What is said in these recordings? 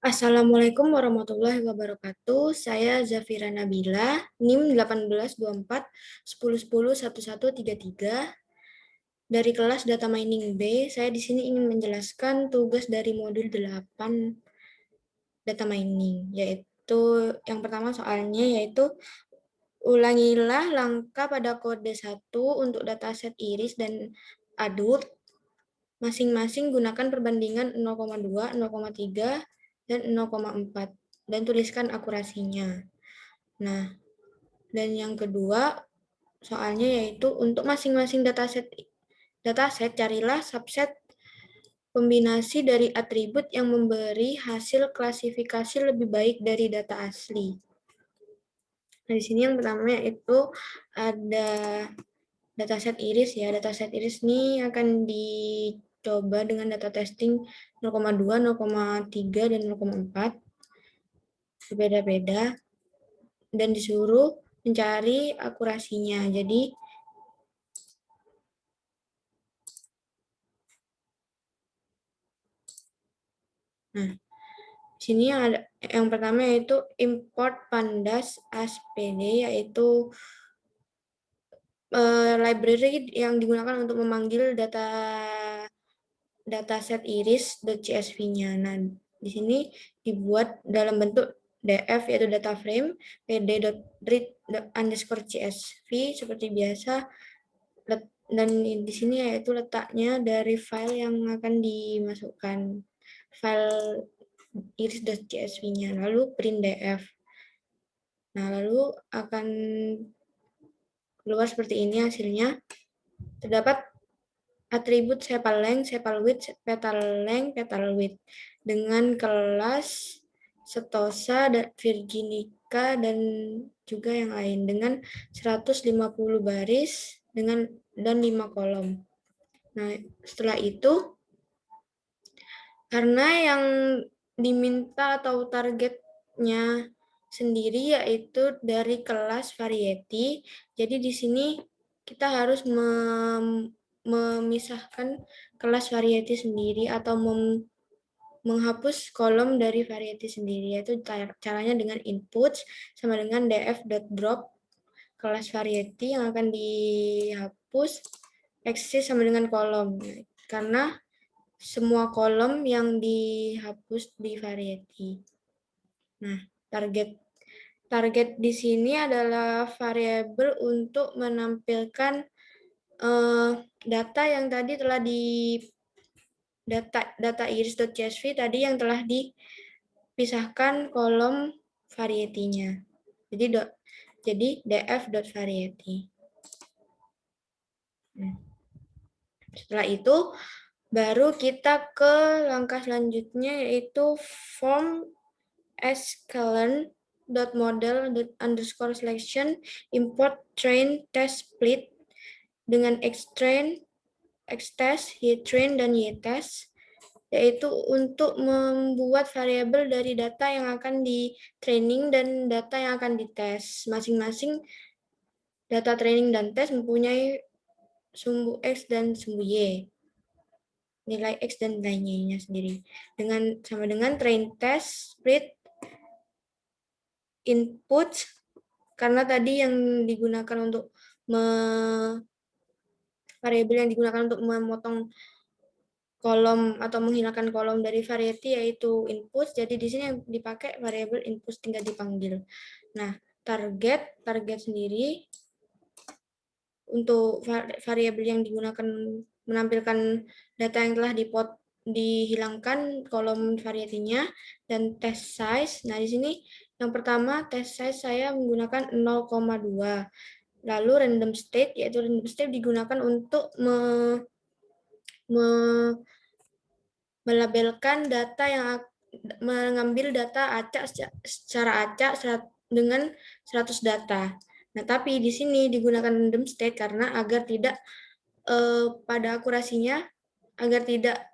Assalamualaikum warahmatullahi wabarakatuh. Saya Zafira Nabila, NIM 1824 1010 1133 dari kelas Data Mining B. Saya di sini ingin menjelaskan tugas dari modul 8 Data Mining, yaitu yang pertama soalnya yaitu ulangilah langkah pada kode 1 untuk dataset iris dan adult. Masing-masing gunakan perbandingan 0,2, 0,3, dan 0,4 dan tuliskan akurasinya. Nah, dan yang kedua soalnya yaitu untuk masing-masing dataset carilah subset kombinasi dari atribut yang memberi hasil klasifikasi lebih baik dari data asli. Nah, di sini yang pertama yaitu ada dataset iris ya. Dataset iris ini akan dicoba dengan data testing 0,2, 0,3, dan 0,4. Berbeda-beda. Dan disuruh mencari akurasinya. Jadi, nah, sini yang ada yang pertama yaitu import pandas ASPD, yaitu library yang digunakan untuk memanggil dataset iris.csv-nya. Nah, di sini dibuat dalam bentuk DF yaitu data frame, pd.read_csv seperti biasa, dan di sini yaitu letaknya dari file yang akan dimasukkan, file iris.csv-nya, lalu print df. Nah, lalu akan keluar seperti ini hasilnya. Terdapat atribut sepal length, sepal width, petal length, petal width dengan kelas Setosa, Virginica, dan juga yang lain dengan 150 baris dan 5 kolom. Nah, setelah itu karena yang diminta atau targetnya sendiri yaitu dari kelas variety, jadi di sini kita harus memisahkan kelas variety sendiri atau menghapus kolom dari variety sendiri, yaitu caranya dengan input sama dengan df.drop kelas variety yang akan dihapus eksis sama dengan kolom, karena semua kolom yang dihapus di variety. Nah, target di sini adalah variabel untuk menampilkan data yang tadi telah di data iris.csv tadi yang telah dipisahkan kolom variety-nya. Jadi df.variety. Setelah itu baru kita ke langkah selanjutnya yaitu form sklearn.model_selection import train test split dengan xtrain, xtest, ytrain, dan ytest, yaitu untuk membuat variabel dari data yang akan di training dan data yang akan dites. Masing-masing data training dan tes mempunyai sumbu X dan sumbu Y. Nilai X dan nilai Y-nya sendiri. Sama dengan train test split input, karena tadi yang digunakan untuk variabel yang digunakan untuk memotong kolom atau menghilangkan kolom dari variety yaitu input, jadi di sini yang dipakai variabel input tinggal dipanggil. Nah, target sendiri untuk variabel yang digunakan menampilkan data yang telah dihilangkan kolom variety-nya, dan test size. Nah, di sini yang pertama test size saya menggunakan 0,2. Lalu random state, yaitu random state digunakan untuk melabelkan data yang mengambil data acak secara acak dengan 100 data. Nah, tapi di sini digunakan random state karena agar tidak pada akurasinya agar tidak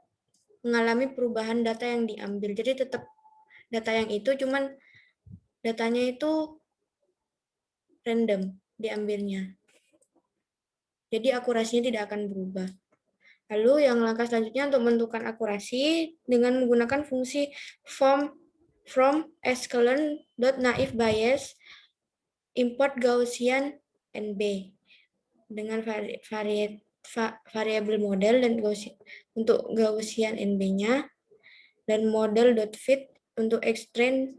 mengalami perubahan data yang diambil. Jadi tetap data yang itu, cuman datanya itu random diambilnya. Jadi akurasinya tidak akan berubah. Lalu yang langkah selanjutnya untuk menentukan akurasi dengan menggunakan fungsi form from sklearn.naive Bayes import Gaussian NB dengan variabel model dan untuk Gaussian NB-nya dan model.fit untuk X-train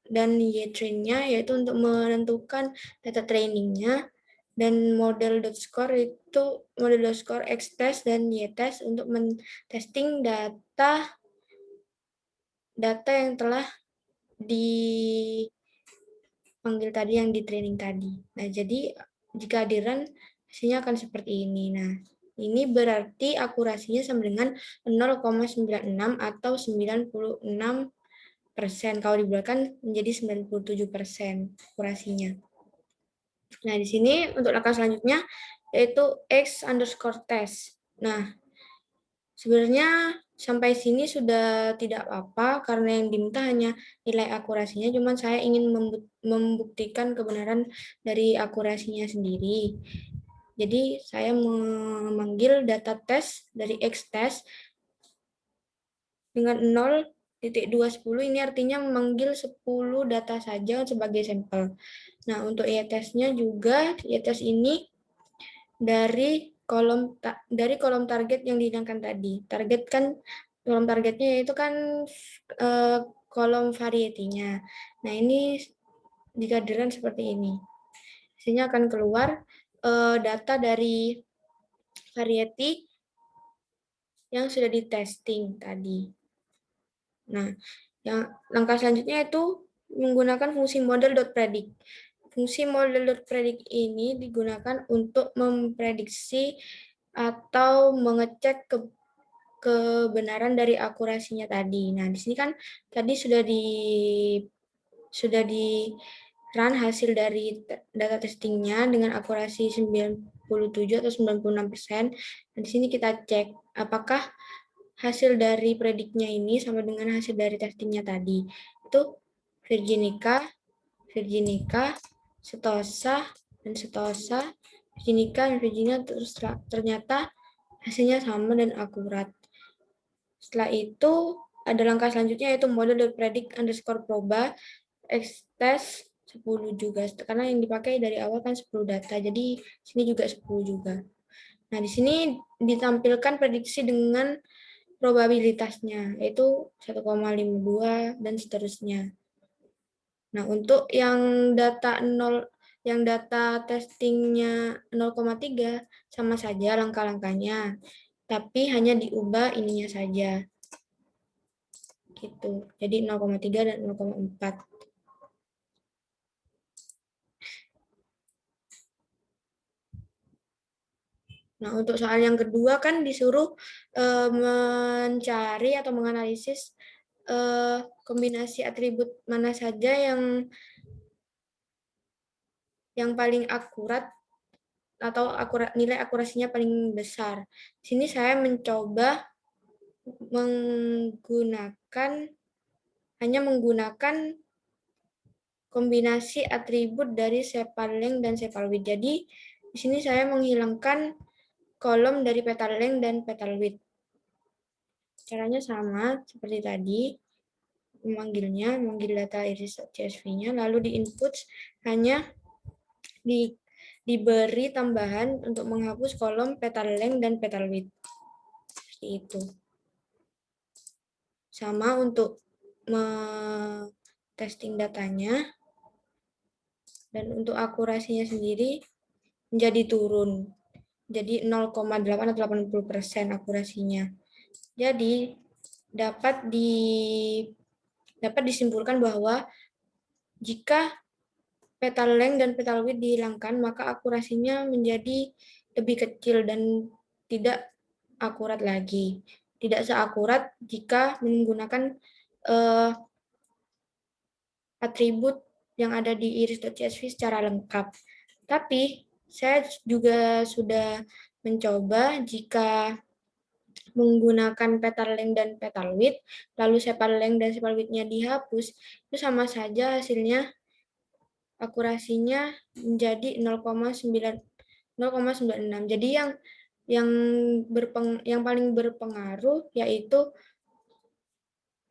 dan Y-train-nya, yaitu untuk menentukan data trainingnya, dan model.score itu model.score X-test dan Y-test untuk men-testing data yang telah dipanggil tadi, yang di training tadi. Nah, jadi jika di-run hasilnya akan seperti ini. Nah, ini berarti akurasinya sama dengan 0,96 atau 96%. Kalau dibulatkan menjadi 97% akurasinya. Nah, di sini untuk langkah selanjutnya yaitu X_test. Nah, sebenarnya sampai sini sudah tidak apa-apa karena yang diminta hanya nilai akurasinya, cuman saya ingin membuktikan kebenaran dari akurasinya sendiri. Jadi saya memanggil data test dari X-test dengan 0.210, ini artinya memanggil 10 data saja sebagai sampel. Nah, untuk Y-test-nya juga, Y-test ini dari kolom target yang dihilangkan tadi. Target kan, kolom targetnya itu kan kolom variety-nya. Nah, ini jika di-run seperti ini. Hasilnya akan keluar data dari variety yang sudah di testing tadi. Nah, yang langkah selanjutnya itu menggunakan fungsi model.predict. Fungsi model.predict ini digunakan untuk memprediksi atau mengecek kebenaran dari akurasinya tadi. Nah, di sini kan tadi sudah di run hasil dari data testingnya dengan akurasi 97 atau 96%. Dan di sini kita cek apakah hasil dari prediknya ini sama dengan hasil dari testingnya tadi. Itu Virginica, Setosa, dan Setosa, Virginica, dan Virginia, terus ternyata hasilnya sama dan akurat. Setelah itu, ada langkah selanjutnya yaitu model.predict_proba X-test 10 juga, karena yang dipakai dari awal kan 10 data, jadi sini juga 10 juga. Nah, di sini ditampilkan prediksi dengan probabilitasnya, yaitu 1,52 dan seterusnya. Nah, untuk yang data testingnya 0,3 sama saja langkah-langkahnya, tapi hanya diubah ininya saja. Gitu. Jadi 0,3 dan 0,4. Nah, untuk soal yang kedua kan disuruh mencari atau menganalisis kombinasi atribut mana saja yang paling akurat atau nilai akurasinya paling besar. Di sini saya mencoba hanya menggunakan kombinasi atribut dari sepal length dan sepal width. Jadi di sini saya menghilangkan kolom dari petal length dan petal width. Caranya sama seperti tadi, memanggil data iris.csv-nya, lalu di input hanya diberi tambahan untuk menghapus kolom petal length dan petal width. Seperti itu. Sama untuk testing datanya, dan untuk akurasinya sendiri menjadi turun. Jadi 0,8 atau 80% akurasinya. Jadi dapat disimpulkan bahwa jika petal length dan petal width dihilangkan, maka akurasinya menjadi lebih kecil dan tidak akurat lagi. Tidak seakurat jika menggunakan atribut yang ada di iris.csv secara lengkap. Tapi saya juga sudah mencoba jika menggunakan petal length dan petal width, lalu sepal length dan sepal width-nya dihapus, itu sama saja hasilnya akurasinya menjadi 0,96. Jadi yang paling berpengaruh yaitu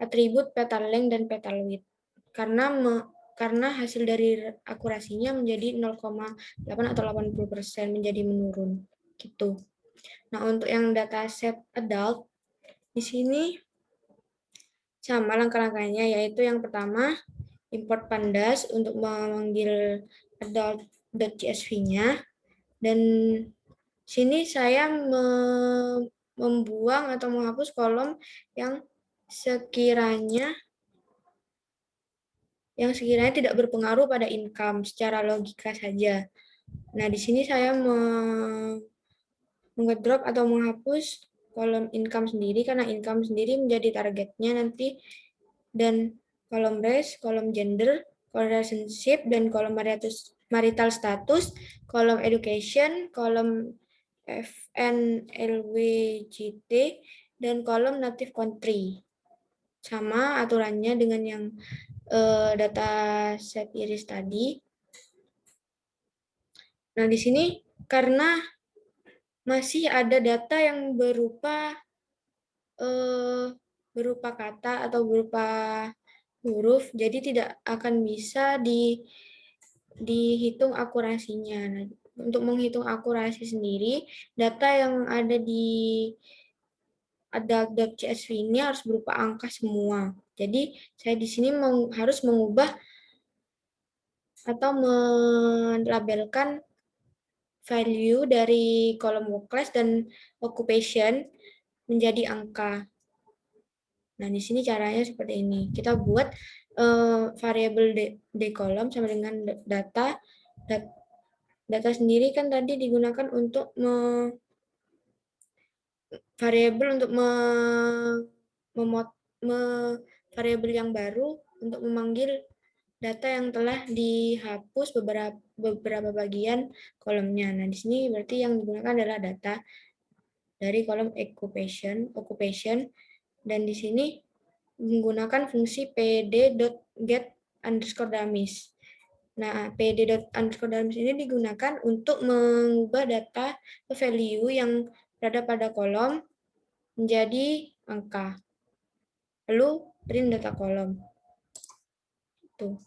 atribut petal length dan petal width. karena hasil dari akurasinya menjadi 0,8 atau 80% menjadi menurun gitu. Nah, untuk yang dataset adult di sini sama langkah-langkahnya, yaitu yang pertama import pandas untuk memanggil adult.csv-nya, dan sini saya membuang atau menghapus kolom yang sekiranya tidak berpengaruh pada income secara logika saja. Nah, di sini saya ngedrop atau menghapus kolom income sendiri karena income sendiri menjadi targetnya nanti, dan kolom race, kolom gender, kolom relationship, dan kolom marital status, kolom education, kolom FNLWJT, dan kolom native country. Sama aturannya dengan yang data set iris tadi. Nah, di sini karena masih ada data yang berupa kata atau berupa huruf, jadi tidak akan bisa dihitung akurasinya. Nah, untuk menghitung akurasi sendiri, data yang ada di adult.csv ini harus berupa angka semua. Jadi saya di sini harus mengubah atau melabelkan value dari kolom work class dan occupation menjadi angka. Nah, di sini caranya seperti ini. Kita buat variabel d kolom sama dengan data. Data sendiri kan tadi digunakan untuk variabel untuk variabel yang baru untuk memanggil data yang telah dihapus beberapa bagian kolomnya. Nah, di sini berarti yang digunakan adalah data dari kolom occupation, dan di sini menggunakan fungsi pd.get_dummies. Nah, pd.dummies ini digunakan untuk mengubah data value yang berada pada kolom menjadi angka. Lalu print data kolom. Tuh.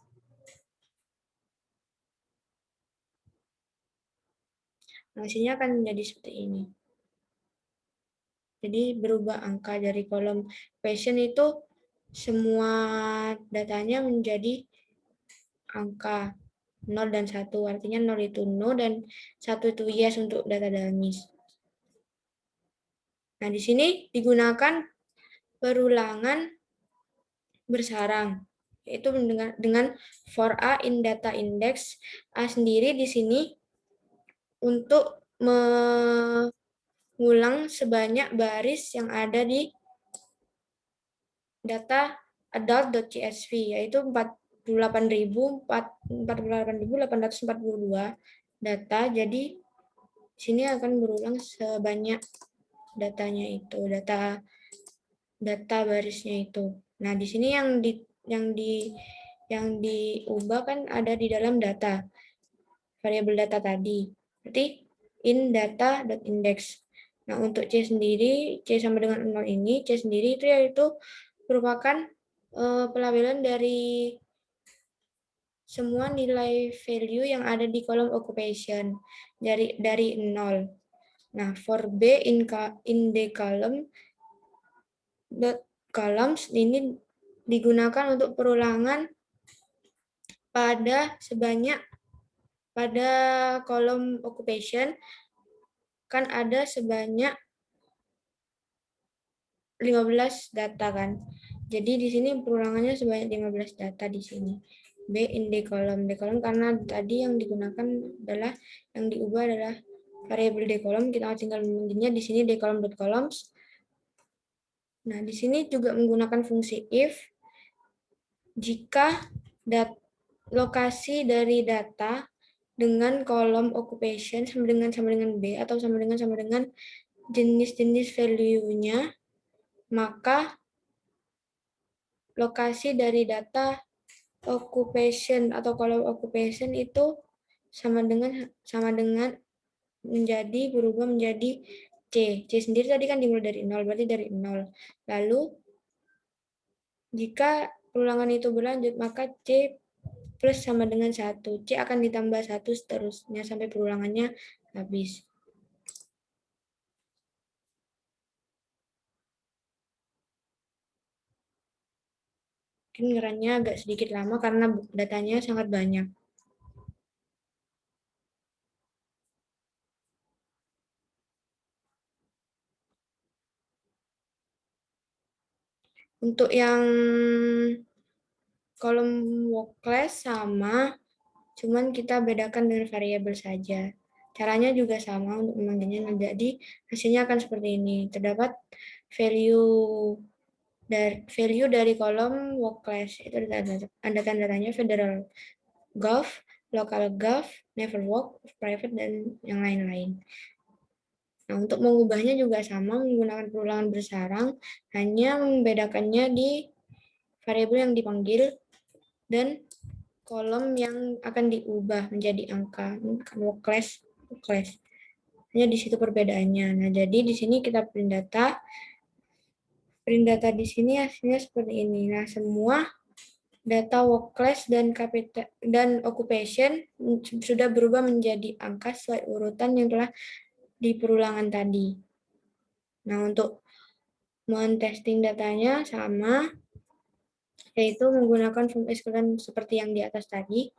Hasilnya akan menjadi seperti ini. Jadi berubah angka dari kolom question itu semua datanya menjadi angka 0 dan 1. Artinya 0 itu no dan 1 itu yes untuk data dummies. Nah, di sini digunakan perulangan bersarang, yaitu dengan for A in data index. A sendiri di sini untuk mengulang sebanyak baris yang ada di data adult.csv, yaitu 48.842 data. Jadi sini akan berulang sebanyak datanya itu, data barisnya itu. Nah, di sini yang diubah kan ada di dalam data, variabel data tadi. Berarti in data.index. Nah, untuk C sendiri, C sama dengan 0 ini, C sendiri itu yaitu merupakan pelabelan dari semua nilai value yang ada di kolom occupation dari 0. Nah, for B in the columns ini digunakan untuk perulangan pada kolom occupation kan ada sebanyak 15 data kan. Jadi di sini perulangannya sebanyak 15 data di sini. B in the column. The column karena tadi yang digunakan adalah yang diubah adalah variabel the column, kita tinggal mengundinya di sini the column.columns. Nah, di sini juga menggunakan fungsi if jika lokasi dari data dengan kolom occupation sama dengan B atau sama dengan jenis-jenis value-nya, maka lokasi dari data occupation atau kolom occupation itu sama dengan berubah menjadi C. C sendiri tadi kan dimulai dari 0, berarti dari 0. Lalu jika perulangan itu berlanjut, maka C plus sama dengan 1. C akan ditambah 1 seterusnya sampai perulangannya habis. Mungkin ngerannya agak sedikit lama karena datanya sangat banyak. Untuk yang kolom work class sama, cuman kita bedakan dengan variabel saja. Caranya juga sama untuk memanggilnya. Nah, jadi hasilnya akan seperti ini. Terdapat value dari kolom work class. Itu ada tanda-tandanya federal gov, local gov, never work, private, dan yang lain-lain. Nah, untuk mengubahnya juga sama menggunakan perulangan bersarang, hanya membedakannya di variabel yang dipanggil dan kolom yang akan diubah menjadi angka. Work class. Hanya di situ perbedaannya. Nah, jadi di sini kita print data. Print data di sini hasilnya seperti ini. Nah, semua data work class dan occupation sudah berubah menjadi angka sesuai urutan yang telah di perulangan tadi. Nah, untuk men-testing datanya sama, yaitu menggunakan form SQL seperti yang di atas tadi.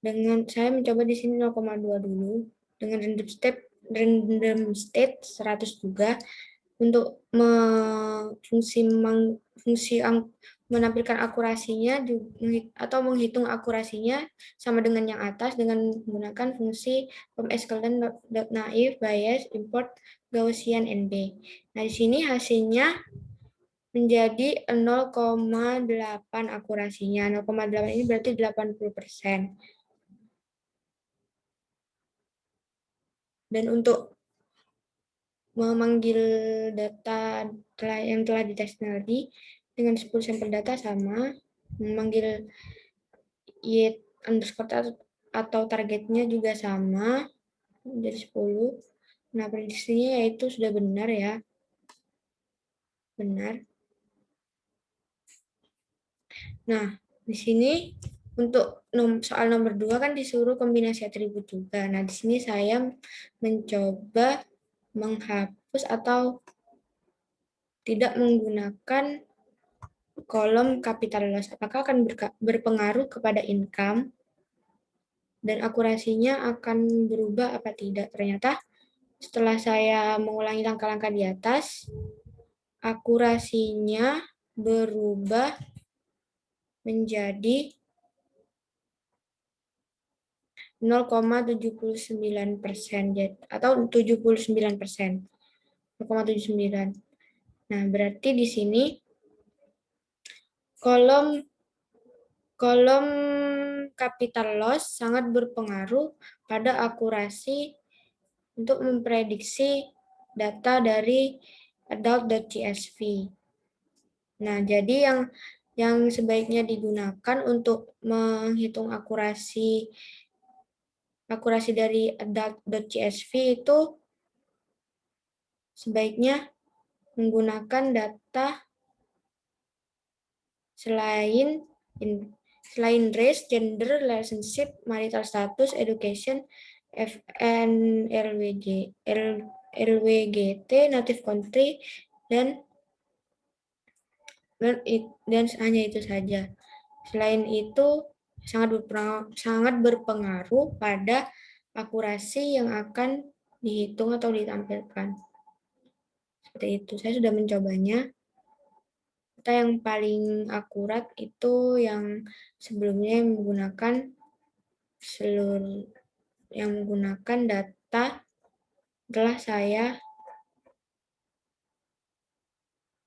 Dengan saya mencoba di sini 0,2 dulu, dengan random state 100 juga, untuk menampilkan akurasinya atau menghitung akurasinya sama dengan yang atas dengan menggunakan fungsi naive, bias, import, Gaussian, NB. Nah, di sini hasilnya menjadi 0,8 akurasinya. 0,8 ini berarti 80%. Dan untuk memanggil data yang telah dites tadi dengan 10 sampel data sama, memanggil y underscore atau targetnya juga sama, jadi 10. Nah, prediksinya yaitu sudah benar ya. Benar. Nah, di sini untuk soal nomor 2 kan disuruh kombinasi atribut juga. Nah, di sini saya mencoba menghapus atau tidak menggunakan kolom capital loss. Apakah akan berpengaruh kepada income dan akurasinya akan berubah apa tidak? Ternyata setelah saya mengulangi langkah-langkah di atas, akurasinya berubah menjadi 0,79% atau 79%. 0,79. Nah, berarti di sini kolom kolom capital loss sangat berpengaruh pada akurasi untuk memprediksi data dari adult.csv. Nah, jadi yang sebaiknya digunakan untuk menghitung akurasi dari adult.csv itu sebaiknya menggunakan data selain race, gender, relationship, marital status, education, FN, LWGT, native country, dan hanya itu saja. Selain itu, sangat berpengaruh pada akurasi yang akan dihitung atau ditampilkan. Seperti itu. Saya sudah mencobanya. Data yang paling akurat itu yang sebelumnya menggunakan data telah saya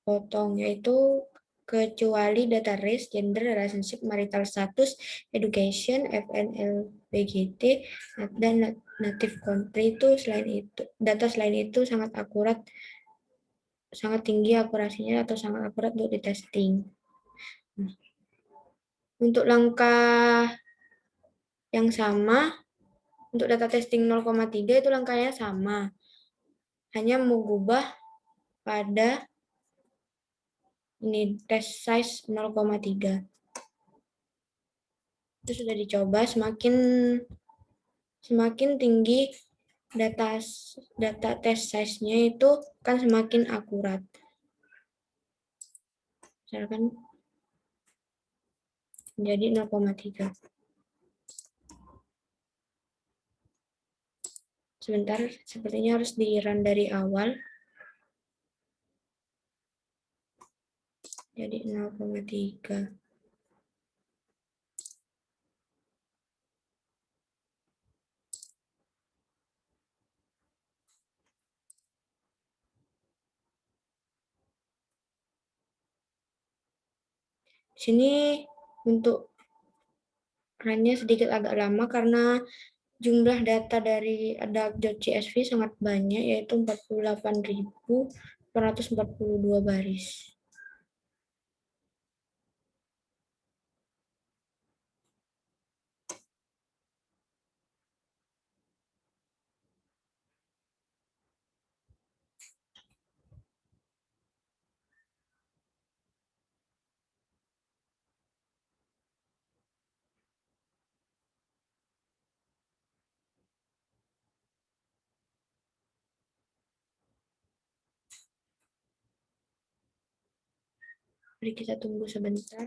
potong, yaitu kecuali data race, gender, relationship, marital status, education, FNL, BGT, dan native country itu data selain itu sangat akurat, sangat tinggi akurasinya atau sangat akurat untuk di testing. Untuk langkah yang sama, untuk data testing 0,3 itu langkahnya sama. Hanya mengubah pada Ini test size 0,3. Itu sudah dicoba, semakin tinggi data test size-nya itu kan semakin akurat. Misalkan menjadi 0,3. Sebentar, sepertinya harus di-run dari awal. Jadi 0,3. Sini untuk run-nya sedikit agak lama karena jumlah data dari adult.csv sangat banyak, yaitu 48.442 baris. Mari kita tunggu sebentar.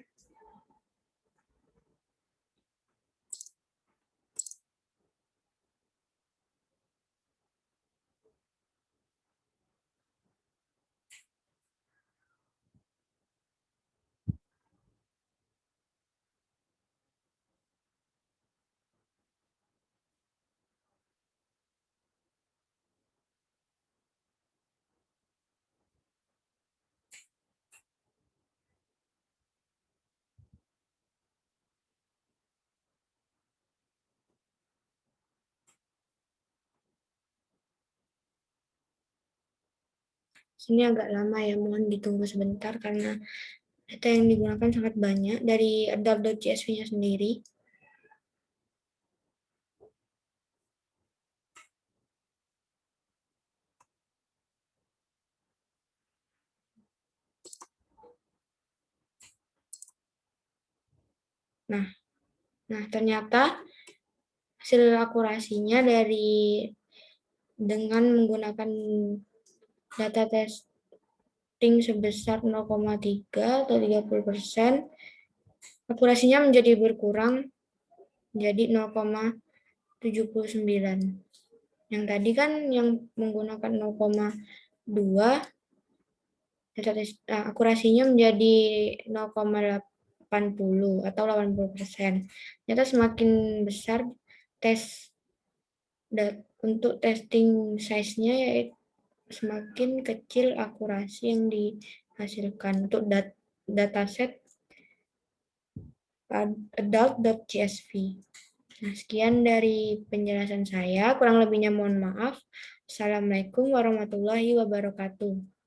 Sini agak lama ya, mohon ditunggu sebentar karena data yang digunakan sangat banyak dari adult.csv-nya sendiri. Nah, ternyata hasil akurasinya dengan menggunakan data testing sebesar 0,3 atau 30%, akurasinya menjadi berkurang menjadi 0,79. Yang tadi kan yang menggunakan 0,2, akurasinya menjadi 0,80 atau 80%. Ternyata semakin besar tes untuk testing size-nya, yaitu semakin kecil akurasi yang dihasilkan untuk dataset adult.csv. Nah, sekian dari penjelasan saya. Kurang lebihnya mohon maaf. Assalamualaikum warahmatullahi wabarakatuh.